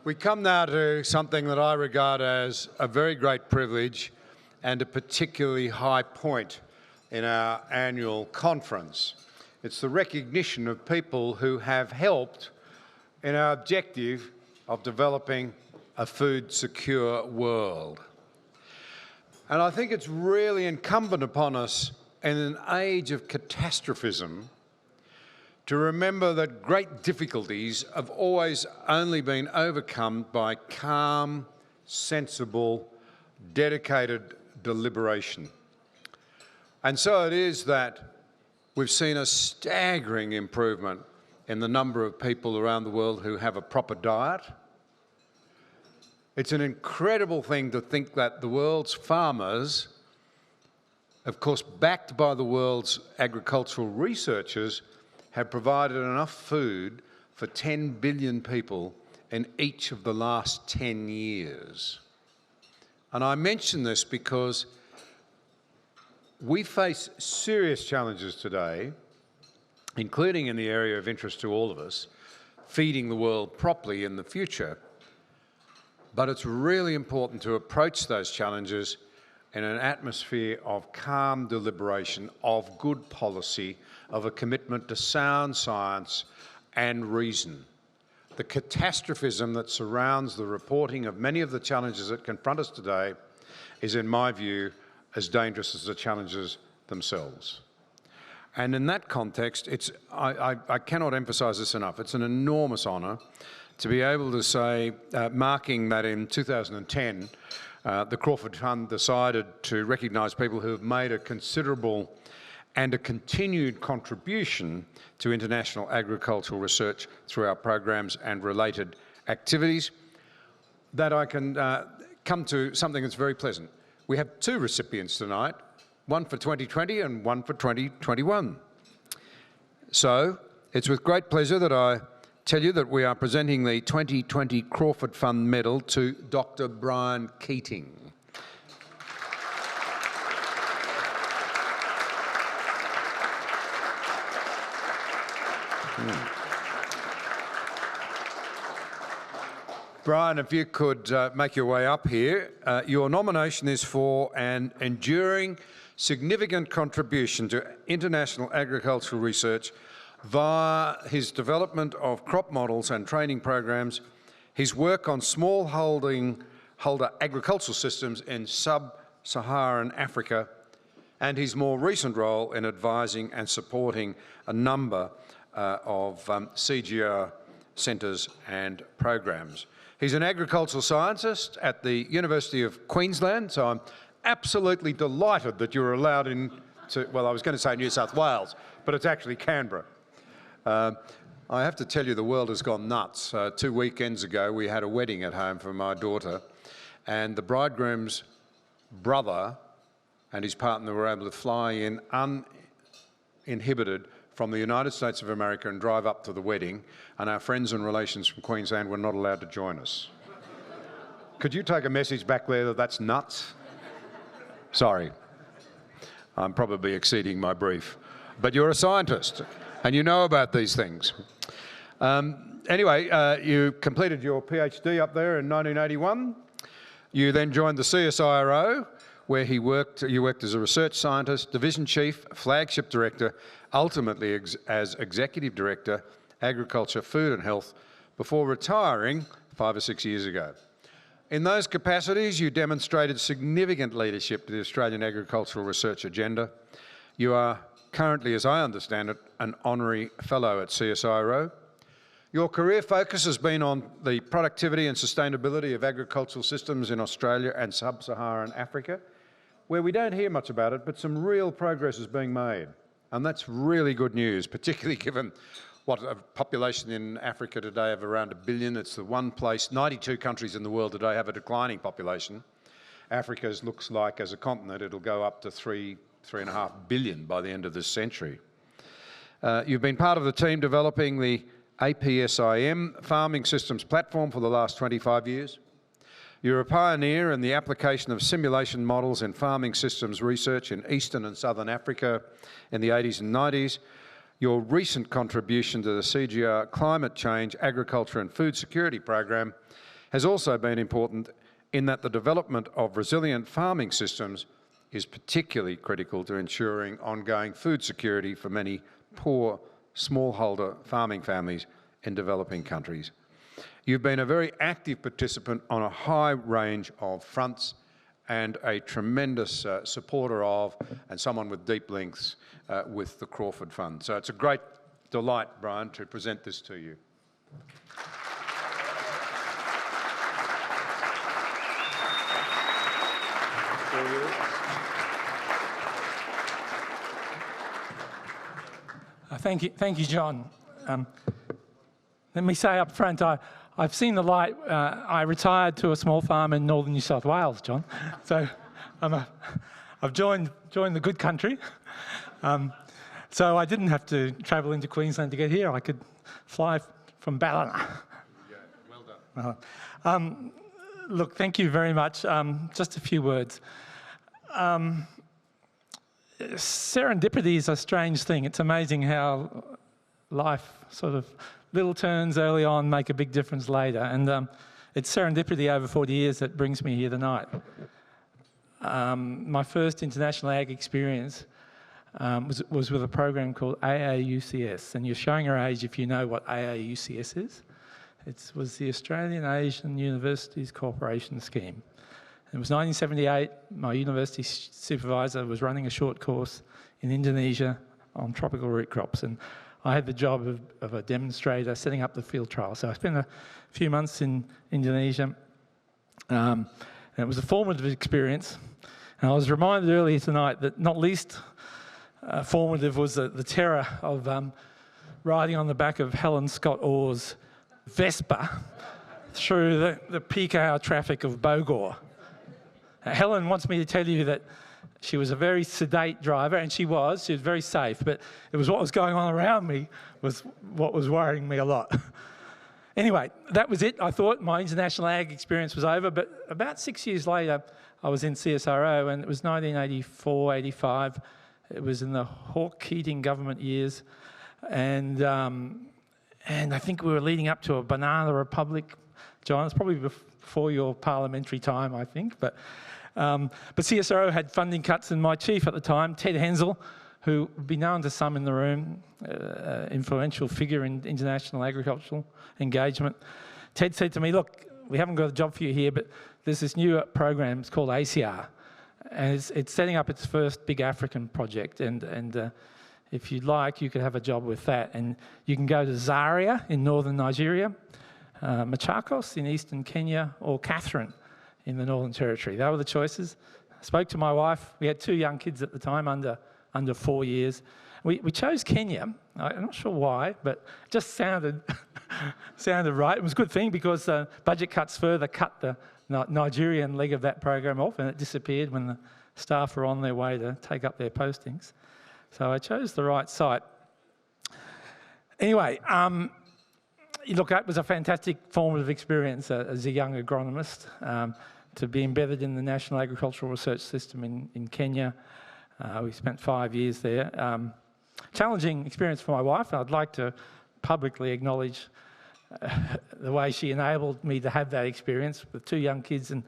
We come now to something that I regard as a very great privilege and a particularly high point in our annual conference. It's the recognition of people who have helped in our objective of developing a food-secure world. And I think it's really incumbent upon us in an age of catastrophism to remember that great difficulties have always only been overcome by calm, sensible, dedicated deliberation. And so it is that we've seen a staggering improvement in the number of people around the world who have a proper diet. It's an incredible thing to think that the world's farmers, of course backed by the world's agricultural researchers, have provided enough food for 10 billion people in each of the last 10 years. And I mention this because we face serious challenges today, including in the area of interest to all of us, feeding the world properly in the future. But it's really important to approach those challenges in an atmosphere of calm deliberation, of good policy, of a commitment to sound science and reason. The catastrophism that surrounds the reporting of many of the challenges that confront us today is, in my view, as dangerous as the challenges themselves. And in that context, I cannot emphasise this enough. It's an enormous honour to be able to say, marking that in 2010, the Crawford Fund decided to recognise people who have made a considerable and a continued contribution to international agricultural research through our programs and related activities, that I can come to something that's very pleasant. We have two recipients tonight, one for 2020 and one for 2021. So it's with great pleasure that I tell you that we are presenting the 2020 Crawford Fund Medal to Dr. Brian Keating. Brian, if you could make your way up here. Your nomination is for an enduring, significant contribution to international agricultural research via his development of crop models and training programs, his work on smallholder agricultural systems in sub-Saharan Africa, and his more recent role in advising and supporting a number of CGR centres and programs. He's an agricultural scientist at the University of Queensland, so I'm absolutely delighted that you're allowed into, well, I was going to say New South Wales, but it's actually Canberra. I have to tell you, the world has gone nuts. 2 weekends ago, we had a wedding at home for my daughter, and the bridegroom's brother and his partner were able to fly in uninhibited from the United States of America and drive up to the wedding, and our friends and relations from Queensland were not allowed to join us. Could you take a message back there that that's nuts? Sorry, I'm probably exceeding my brief, but you're a scientist and you know about these things. Anyway, you completed your PhD up there in 1981. You then joined the CSIRO, where you worked as a research scientist, division chief, flagship director, ultimately as executive director, agriculture, food and health, before retiring 5 or 6 years ago. In those capacities, you demonstrated significant leadership to the Australian agricultural research agenda. You are currently, as I understand it, an honorary fellow at CSIRO. Your career focus has been on the productivity and sustainability of agricultural systems in Australia and sub-Saharan Africa, where we don't hear much about it, but some real progress is being made. And that's really good news, particularly given what a population in Africa today of around 1 billion. It's the one place, 92 countries in the world today have a declining population. Africa looks like, as a continent, it'll go up to 3.5 billion by the end of this century. You've been part of the team developing the APSIM farming systems platform for the last 25 years. You're a pioneer in the application of simulation models in farming systems research in Eastern and Southern Africa in the 80s and 90s. Your recent contribution to the CGR Climate Change, Agriculture and Food Security Program has also been important in that the development of resilient farming systems is particularly critical to ensuring ongoing food security for many poor smallholder farming families in developing countries. You've been a very active participant on a high range of fronts and a tremendous supporter of and someone with deep links with the Crawford Fund. So it's a great delight, Brian, to present this to you. Thank you, John. Let me say up front, I've seen the light. I retired to a small farm in northern New South Wales, John. So I've joined the good country. So I didn't have to travel into Queensland to get here. I could fly from Ballina. Well done. Look, thank you very much. Just a few words. Serendipity is a strange thing. It's amazing how life sort of little turns early on make a big difference later. And it's serendipity over 40 years that brings me here tonight. My first international ag experience was with a program called AAUCS. And you're showing your age if you know what AAUCS is. It was the Australian Asian Universities Cooperation Scheme. It was 1978. My university supervisor was running a short course in Indonesia on tropical root crops, and I had the job of a demonstrator setting up the field trial. So I spent a few months in Indonesia, and it was a formative experience. And I was reminded earlier tonight that not least formative was the terror of riding on the back of Helen Scott Orr's Vespa through the peak hour traffic of Bogor. Helen wants me to tell you that she was a very sedate driver, and she was very safe, but it was what was going on around me was what was worrying me a lot. Anyway, that was it. I thought my international ag experience was over, but about 6 years later, I was in CSIRO, and it was 1984, 85. It was in the Hawke Keating government years, and I think we were leading up to a banana republic. John, it's probably before your parliamentary time, I think, but CSIRO had funding cuts, and my chief at the time, Ted Hensel, who would be known to some in the room, influential figure in international agricultural engagement. Ted said to me, look, we haven't got a job for you here, but there's this new program, it's called ACR, and it's setting up its first big African project, and if you'd like, you could have a job with that, and you can go to Zaria in northern Nigeria, Machakos in eastern Kenya, or Catherine in the Northern Territory. They were the choices. I spoke to my wife. We had 2 young kids at the time, under 4 years. We chose Kenya. I'm not sure why, but it just sounded right. It was a good thing because budget cuts further cut the Nigerian leg of that program off, and it disappeared when the staff were on their way to take up their postings. So I chose the right site. Anyway, look, that was a fantastic formative experience as a young agronomist, to be embedded in the National Agricultural Research System in Kenya. We spent 5 years there. Challenging experience for my wife. I'd like to publicly acknowledge the way she enabled me to have that experience with 2 young kids in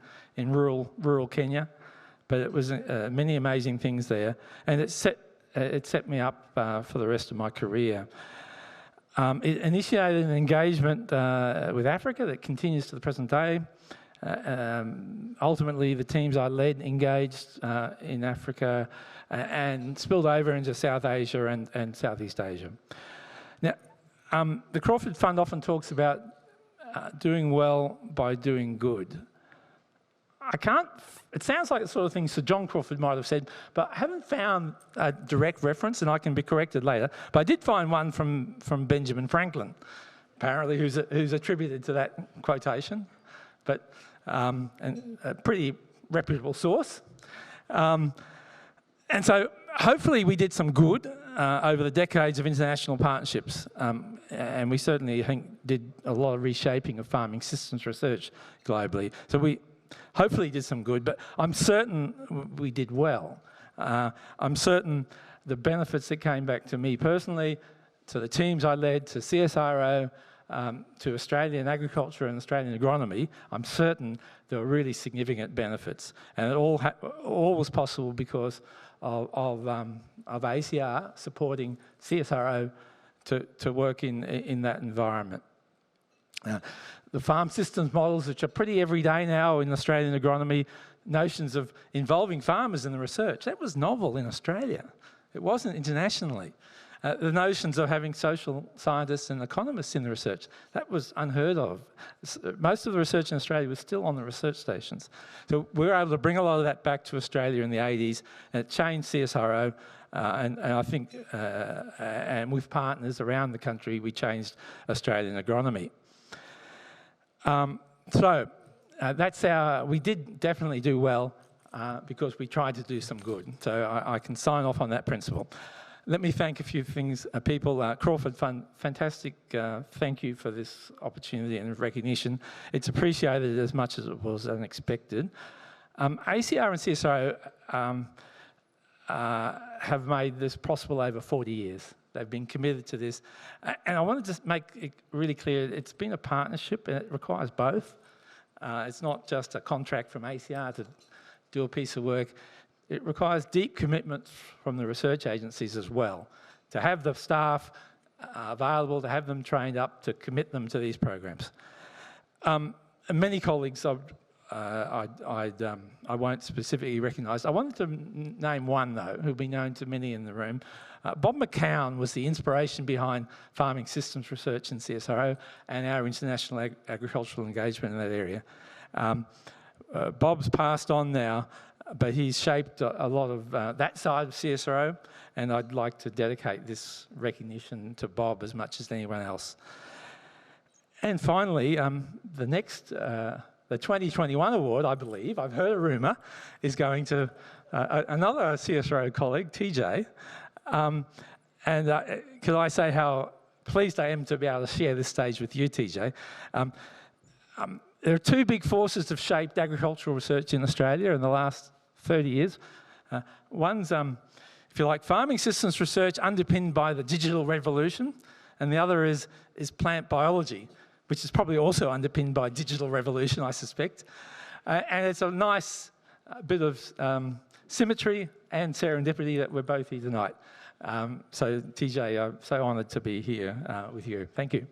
rural Kenya. But it was many amazing things there, and it set me up for the rest of my career. It initiated an engagement with Africa that continues to the present day. Ultimately, the teams I led engaged in Africa and spilled over into South Asia and Southeast Asia. Now, the Crawford Fund often talks about doing well by doing good. It sounds like the sort of thing Sir John Crawford might have said, but I haven't found a direct reference, and I can be corrected later. But I did find one from Benjamin Franklin, apparently, who's attributed to that quotation, but and a pretty reputable source. And so hopefully we did some good over the decades of international partnerships, and we certainly, I think, did a lot of reshaping of farming systems research globally. So we hopefully did some good, but I'm certain we did well. I'm certain the benefits that came back to me personally, to the teams I led, to CSIRO, to Australian agriculture and Australian agronomy, I'm certain there were really significant benefits. And it all was possible because of ACR supporting CSIRO to work in that environment. The farm systems models, which are pretty everyday now in Australian agronomy, notions of involving farmers in the research, that was novel in Australia. It wasn't internationally. The notions of having social scientists and economists in the research, that was unheard of. Most of the research in Australia was still on the research stations. So we were able to bring a lot of that back to Australia in the 80s, and it changed CSIRO, and I think, and with partners around the country, we changed Australian agronomy. That's we did definitely do well because we tried to do some good. So I can sign off on that principle. Let me thank a few people. Crawford Fund, fantastic. Thank you for this opportunity and recognition. It's appreciated as much as it was unexpected. ACR and CSIRO have made this possible over 40 years. They've been committed to this. And I want to just make it really clear, it's been a partnership and it requires both. It's not just a contract from ACR to do a piece of work. It requires deep commitment from the research agencies as well, to have the staff available, to have them trained up, to commit them to these programs. And many colleagues I won't specifically recognise. I wanted to name one, though, who'll be known to many in the room. Bob McCown was the inspiration behind farming systems research in CSIRO and our international agricultural engagement in that area. Bob's passed on now, but he's shaped a lot of that side of CSIRO, and I'd like to dedicate this recognition to Bob as much as anyone else. And finally, the next, the 2021 award, I believe, I've heard a rumour, is going to another CSIRO colleague, TJ. Could I say how pleased I am to be able to share this stage with you, TJ. There are two big forces that have shaped agricultural research in Australia in the last 30 years. One's, if you like, farming systems research underpinned by the digital revolution, and the other is plant biology, which is probably also underpinned by digital revolution, I suspect. And it's a nice bit of symmetry and serendipity that we're both here tonight. So TJ, I'm so honoured to be here with you. Thank you.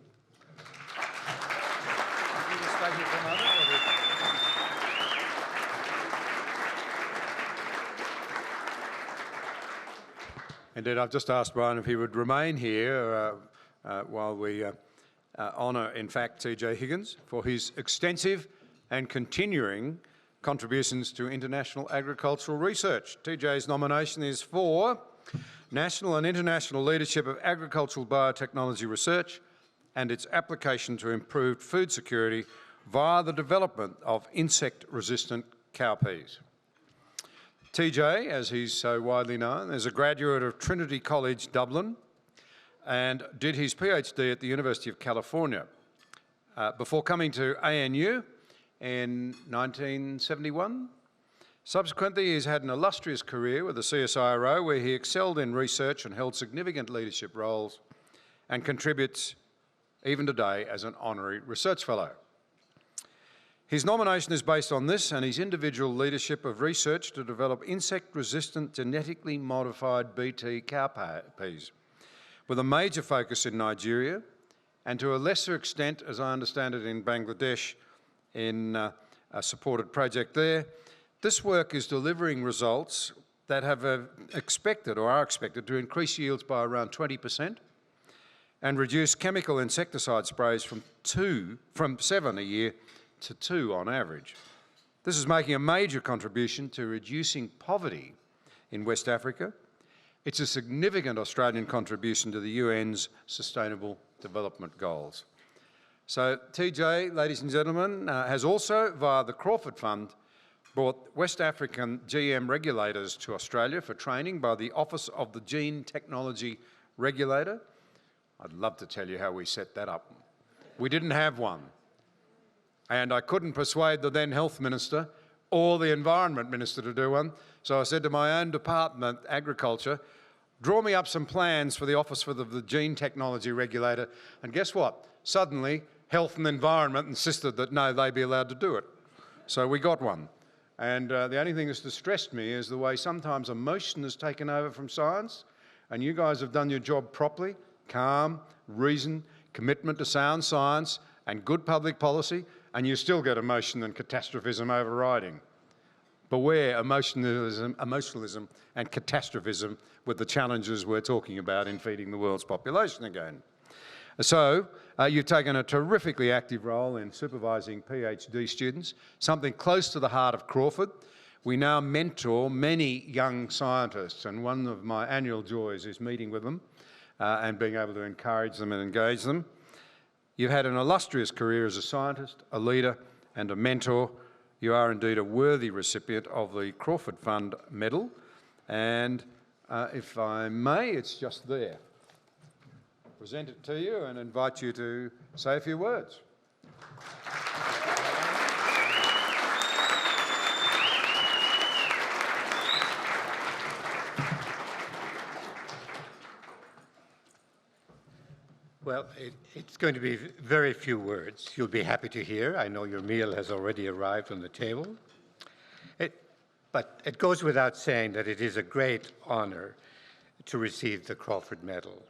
Indeed, I've just asked Brian if he would remain here while we honour, in fact, TJ Higgins for his extensive and continuing contributions to international agricultural research. TJ's nomination is for National and International Leadership of Agricultural Biotechnology Research and its application to improved food security via the development of insect-resistant cowpeas. TJ, as he's so widely known, is a graduate of Trinity College, Dublin, and did his PhD at the University of California before coming to ANU in 1971. Subsequently, he's had an illustrious career with the CSIRO, where he excelled in research and held significant leadership roles, and contributes even today as an honorary research fellow. His nomination is based on this and his individual leadership of research to develop insect-resistant genetically modified BT cowpeas, with a major focus in Nigeria and to a lesser extent, as I understand it, in Bangladesh in a supported project there. This work is delivering results that have expected or are expected to increase yields by around 20% and reduce chemical insecticide sprays from 7 a year to 2 on average. This is making a major contribution to reducing poverty in West Africa. It's a significant Australian contribution to the UN's Sustainable Development Goals. So TJ, ladies and gentlemen, has also, via the Crawford Fund, brought West African GM regulators to Australia for training by the Office of the Gene Technology Regulator. I'd love to tell you how we set that up. We didn't have one. And I couldn't persuade the then Health Minister or the Environment Minister to do one. So I said to my own department, Agriculture, draw me up some plans for the Office for the Gene Technology Regulator, and guess what? Suddenly, Health and Environment insisted that no, they be allowed to do it. So we got one. And the only thing that's distressed me is the way sometimes emotion has taken over from science, and you guys have done your job properly, calm, reason, commitment to sound science and good public policy, and you still get emotion and catastrophism overriding. Beware emotionalism and catastrophism with the challenges we're talking about in feeding the world's population again. So, you've taken a terrifically active role in supervising PhD students, something close to the heart of Crawford. We now mentor many young scientists, and one of my annual joys is meeting with them and being able to encourage them and engage them. You've had an illustrious career as a scientist, a leader and a mentor. You are indeed a worthy recipient of the Crawford Fund medal, and if I may, it's just there. Present it to you and invite you to say a few words. Well, it's going to be very few words. You'll be happy to hear. I know your meal has already arrived on the table. But it goes without saying that it is a great honour to receive the Crawford Medal.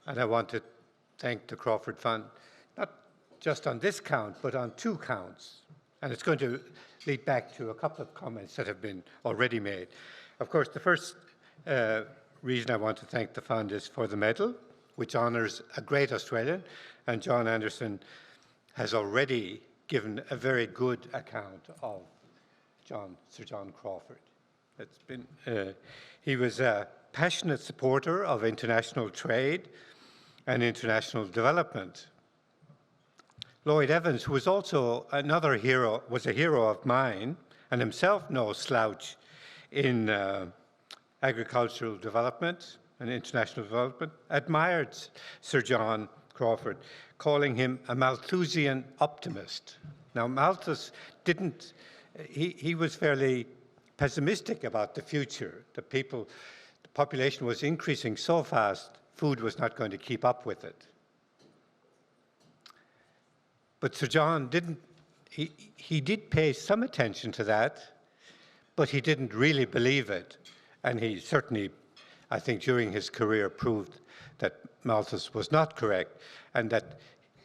And I want to thank the Crawford Fund, not just on this count, but on two counts. And it's going to lead back to a couple of comments that have been already made. Of course, the first reason I want to thank the fund is for the medal, which honours a great Australian, and John Anderson has already given a very good account of Sir John Crawford. He was a passionate supporter of international trade and international development. Lloyd Evans, who was also another hero, was a hero of mine, and himself no slouch in agricultural development and international development, admired Sir John Crawford, calling him a Malthusian optimist. Now, Malthus didn't, he was fairly pessimistic about the future. The population was increasing so fast, food was not going to keep up with it. But Sir John didn't, he did pay some attention to that, but he didn't really believe it. And he certainly, I think, during his career proved that Malthus was not correct, and that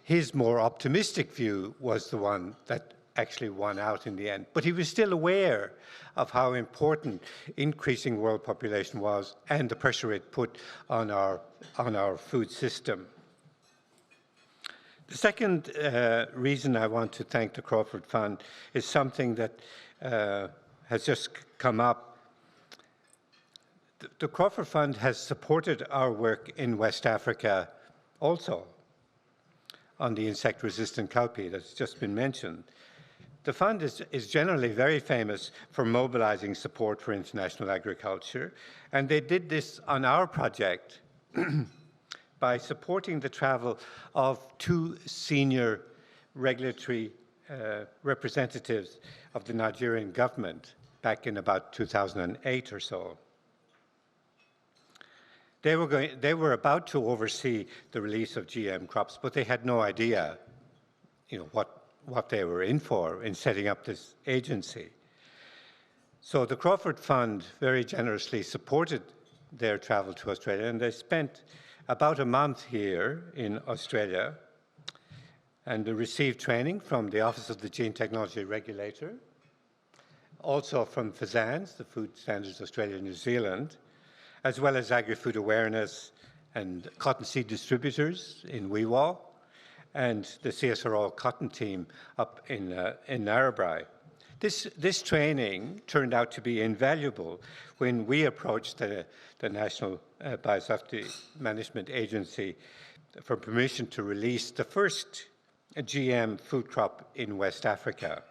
his more optimistic view was the one that actually won out in the end. But he was still aware of how important increasing world population was and the pressure it put on our food system. The second reason I want to thank the Crawford Fund is something that has just come up. The Crawford Fund has supported our work in West Africa also on the insect-resistant cowpea that's just been mentioned. The fund is generally very famous for mobilizing support for international agriculture, and they did this on our project by supporting the travel of two senior regulatory representatives of the Nigerian government back in about 2008 or so. They were about to oversee the release of GM crops, but they had no idea, what they were in for in setting up this agency. So the Crawford Fund very generously supported their travel to Australia, and they spent about a month here in Australia, and they received training from the Office of the Gene Technology Regulator, also from FSANZ, the Food Standards Australia New Zealand, as well as agri-food awareness and cottonseed distributors in Weewal, and the CSRO cotton team up in Narrabri. This training turned out to be invaluable when we approached the National Biosafety Management Agency for permission to release the first GM food crop in West Africa,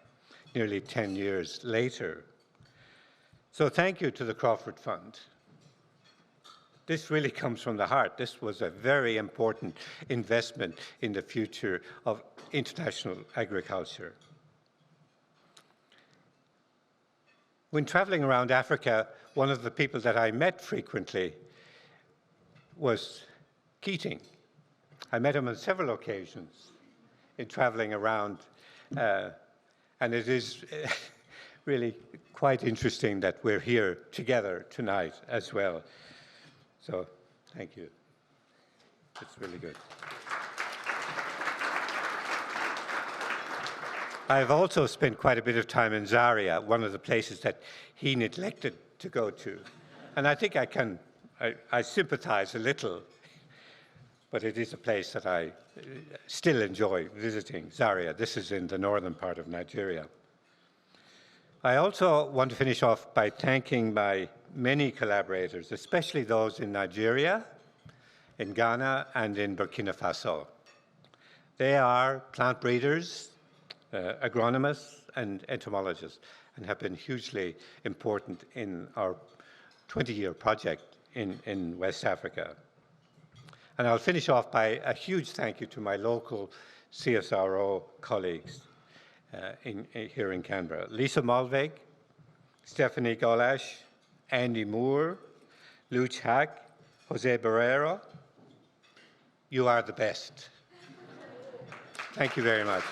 nearly 10 years later. So thank you to the Crawford Fund. This really comes from the heart. This was a very important investment in the future of international agriculture. When traveling around Africa, one of the people that I met frequently was Keating. I met him on several occasions in traveling around, and it is really quite interesting that we're here together tonight as well. So, thank you. It's really good. I've also spent quite a bit of time in Zaria, one of the places that he neglected to go to. And I think I sympathize a little, but it is a place that I still enjoy visiting, Zaria. This is in the northern part of Nigeria. I also want to finish off by thanking my many collaborators, especially those in Nigeria, in Ghana, and in Burkina Faso. They are plant breeders, agronomists, and entomologists, and have been hugely important in our 20-year project in West Africa. And I'll finish off by a huge thank you to my local CSRO colleagues here in Canberra. Lisa Malvig, Stephanie Golash, Andy Moore, Luch Hack, Jose Barrero. You are the best. Thank you very much.